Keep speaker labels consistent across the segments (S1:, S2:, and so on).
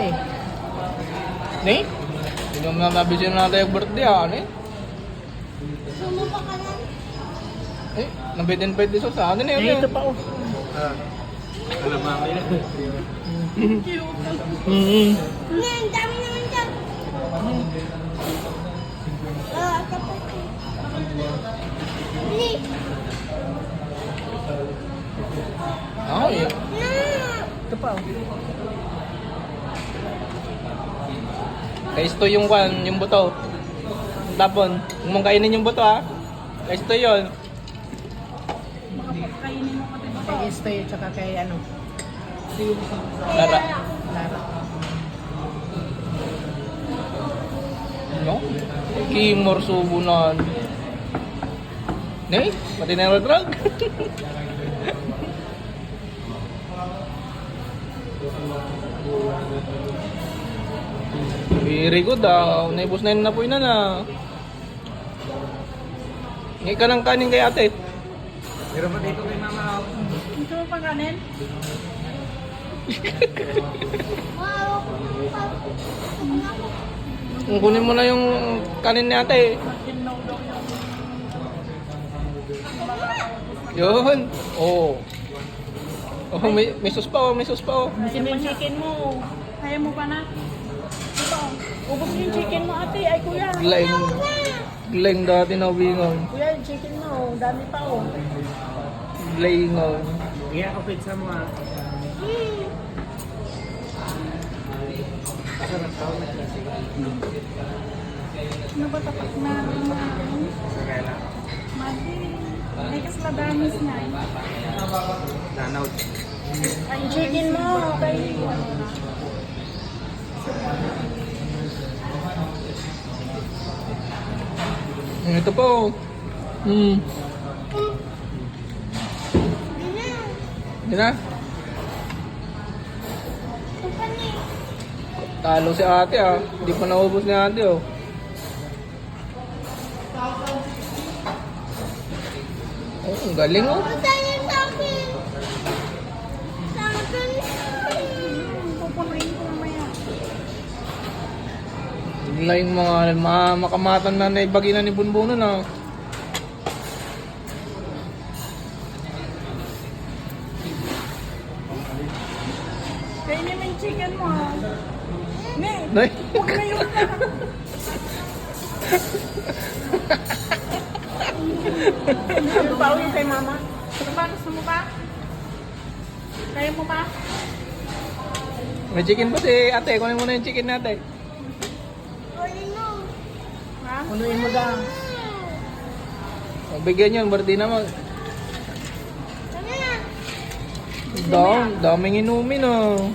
S1: eh.
S2: Ni? Hindi naman nabisin natin yung birthday ano eh.
S3: Sumo pa ka lang.
S2: Eh, nabitin pa ito sa akin eh.
S1: Eh, ito pa oh.
S4: Alamang yun.
S3: Hindi, ang dami naman dyan. Tapos. Hindi.
S2: Ay,
S1: Ito pa oh.
S2: kaisto yung kwan, yung buto. Tapon, huwag mong kainin yung buto ha. Kaisto yun.
S1: Kay Estoy tsaka kay ano.
S2: Lara.
S1: Lara.
S2: No? Kimor subunan. Ni? Pati na yung drug. Very good ah. Naibos na yun na po yun na. Ngayon ka ng kanin kay ate.
S4: Meron pa dito kay mama.
S1: Ito pa kanin?
S3: Wow.
S2: Kunin mo na yung kanin ni ate. Yun. Oh. Oh, may sus pa oh, may sus pa oh.
S1: Masin yung chicken mo. Kaya mo pa na? Ito oh. Ubus yung chicken mo ate. Ay kuya.
S2: Gileng dati na wingon.
S1: Kuya yung chicken mo. Dami pa oh.
S2: Gileng.
S4: Iya, ako pizza mo ah.
S5: Ano ba tapat na
S4: Sarela.
S5: mati? May kasladamis na eh.
S4: Tanaw.
S1: Ay chicken mo. Kay
S2: Ito po. Hindi na. Talo si ate ah. Hindi pa naubos ni ate oh. Oh, ang galing oh.
S3: Sa'yo sa akin. Sa akin.
S5: Pupunuin ko mamaya.
S2: Bigla yung mga makamatan na naibagi na ni Bunbuno na.
S5: Kainin mo yung chicken mo ah. Ne,
S2: Nay.
S5: huwag na yun na.
S1: Ano pa uwi kay mama?
S5: Ano ba? Gusto mo ba? Kaya mo ba?
S2: May chicken pa si ate. Kunin mo na yung chicken natin.
S5: Ha?
S1: Punuin mo daw.
S2: Bigyan yun. Birthday naman. Daming inumin oh.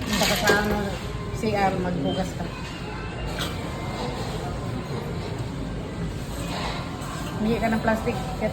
S1: Baka sa ano, CR magbugas ka. Hindi ka ng plastic. Kaya